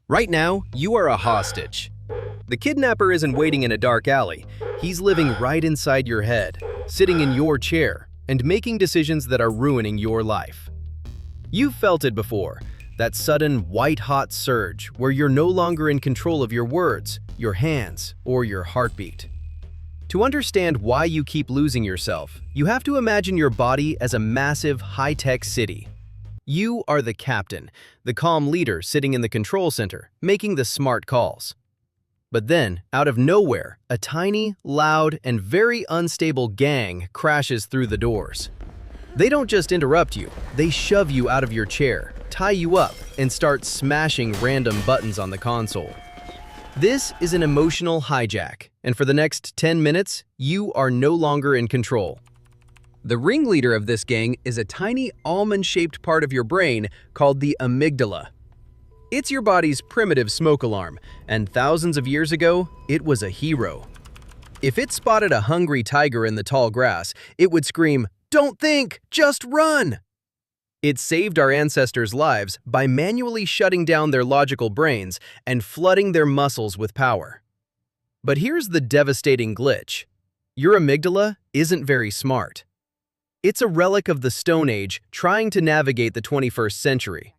Right now, you are a hostage. The kidnapper isn't waiting in a dark alley. He's living right inside your head, sitting in your chair, and making decisions that are ruining your life. You've felt it before, that sudden white-hot surge where you're no longer in control of your words, your hands, or your heartbeat. To understand why you keep losing yourself, you have to imagine your body as a massive, high-tech city. You are the captain, the calm leader sitting in the control center, making the smart calls. But then, out of nowhere, a tiny, loud, and very unstable gang crashes through the doors. They don't just interrupt you, they shove you out of your chair, tie you up, and start smashing random buttons on the console. This is an emotional hijack, and for the next 10 minutes, you are no longer in control. The ringleader of this gang is a tiny almond-shaped part of your brain called the amygdala. It's your body's primitive smoke alarm, and thousands of years ago, it was a hero. If it spotted a hungry tiger in the tall grass, it would scream, "Don't think, just run!" It saved our ancestors' lives by manually shutting down their logical brains and flooding their muscles with power. But here's the devastating glitch. Your amygdala isn't very smart. It's a relic of the Stone Age trying to navigate the 21st century.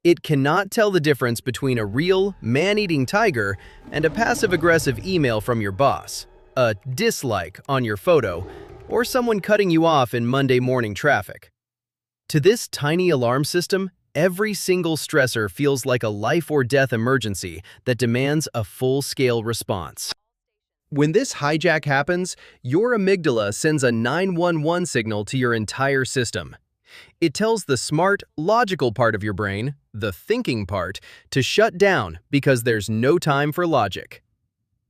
It cannot tell the difference between a real, man-eating tiger and a passive-aggressive email from your boss, a dislike on your photo, or someone cutting you off in Monday morning traffic. To this tiny alarm system, every single stressor feels like a life-or-death emergency that demands a full-scale response. When this hijack happens, your amygdala sends a 911 signal to your entire system. It tells the smart, logical part of your brain, the thinking part, to shut down because there's no time for logic.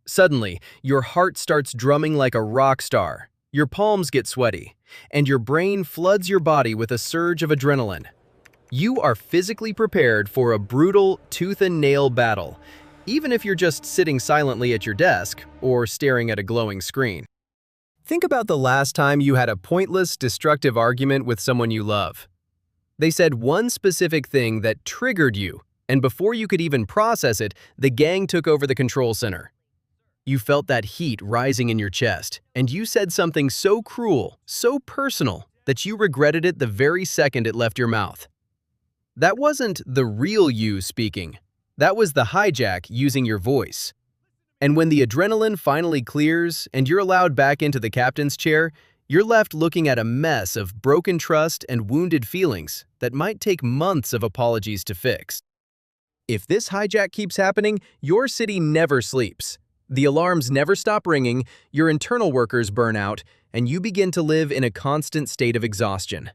Suddenly, your heart starts drumming like a rock star, your palms get sweaty, and your brain floods your body with a surge of adrenaline. You are physically prepared for a brutal, tooth-and-nail battle, even if you're just sitting silently at your desk or staring at a glowing screen. Think about the last time you had a pointless, destructive argument with someone you love. They said one specific thing that triggered you, and before you could even process it, the gang took over the control center. You felt that heat rising in your chest, and you said something so cruel, so personal, that you regretted it the very second it left your mouth. That wasn't the real you speaking. That was the hijack using your voice. And when the adrenaline finally clears and you're allowed back into the captain's chair, you're left looking at a mess of broken trust and wounded feelings that might take months of apologies to fix. If this hijack keeps happening, your city never sleeps. The alarms never stop ringing, your internal workers burn out, and you begin to live in a constant state of exhaustion.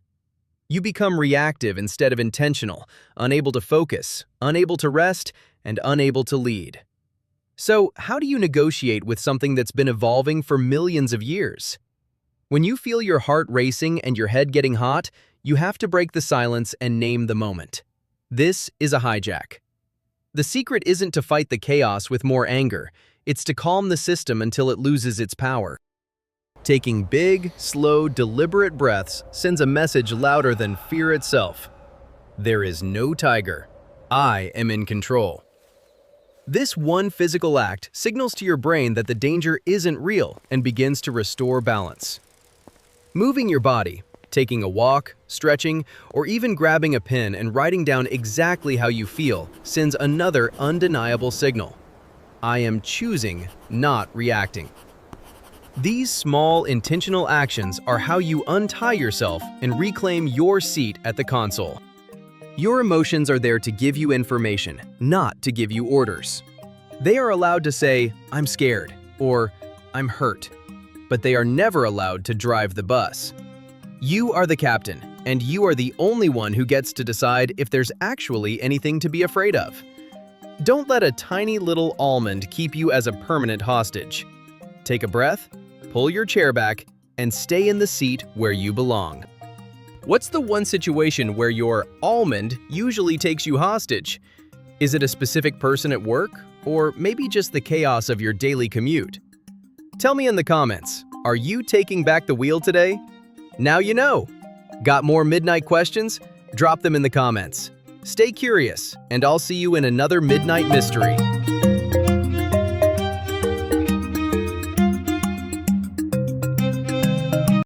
You become reactive instead of intentional, unable to focus, unable to rest, and unable to lead. So, how do you negotiate with something that's been evolving for millions of years? When you feel your heart racing and your head getting hot, you have to break the silence and name the moment. This is a hijack. The secret isn't to fight the chaos with more anger, it's to calm the system until it loses its power. Taking big, slow, deliberate breaths sends a message louder than fear itself. There is no tiger. I am in control. This one physical act signals to your brain that the danger isn't real and begins to restore balance. Moving your body, taking a walk, stretching, or even grabbing a pen and writing down exactly how you feel sends another undeniable signal. I am choosing, not reacting. These small, intentional actions are how you untie yourself and reclaim your seat at the console. Your emotions are there to give you information, not to give you orders. They are allowed to say, "I'm scared," or "I'm hurt," but they are never allowed to drive the bus. You are the captain, and you are the only one who gets to decide if there's actually anything to be afraid of. Don't let a tiny little almond keep you as a permanent hostage. Take a breath, pull your chair back, and stay in the seat where you belong. What's the one situation where your almond usually takes you hostage? Is it a specific person at work, or maybe just the chaos of your daily commute? Tell me in the comments, are you taking back the wheel today? Now you know! Got more midnight questions? Drop them in the comments. Stay curious, and I'll see you in another Midnight Mystery.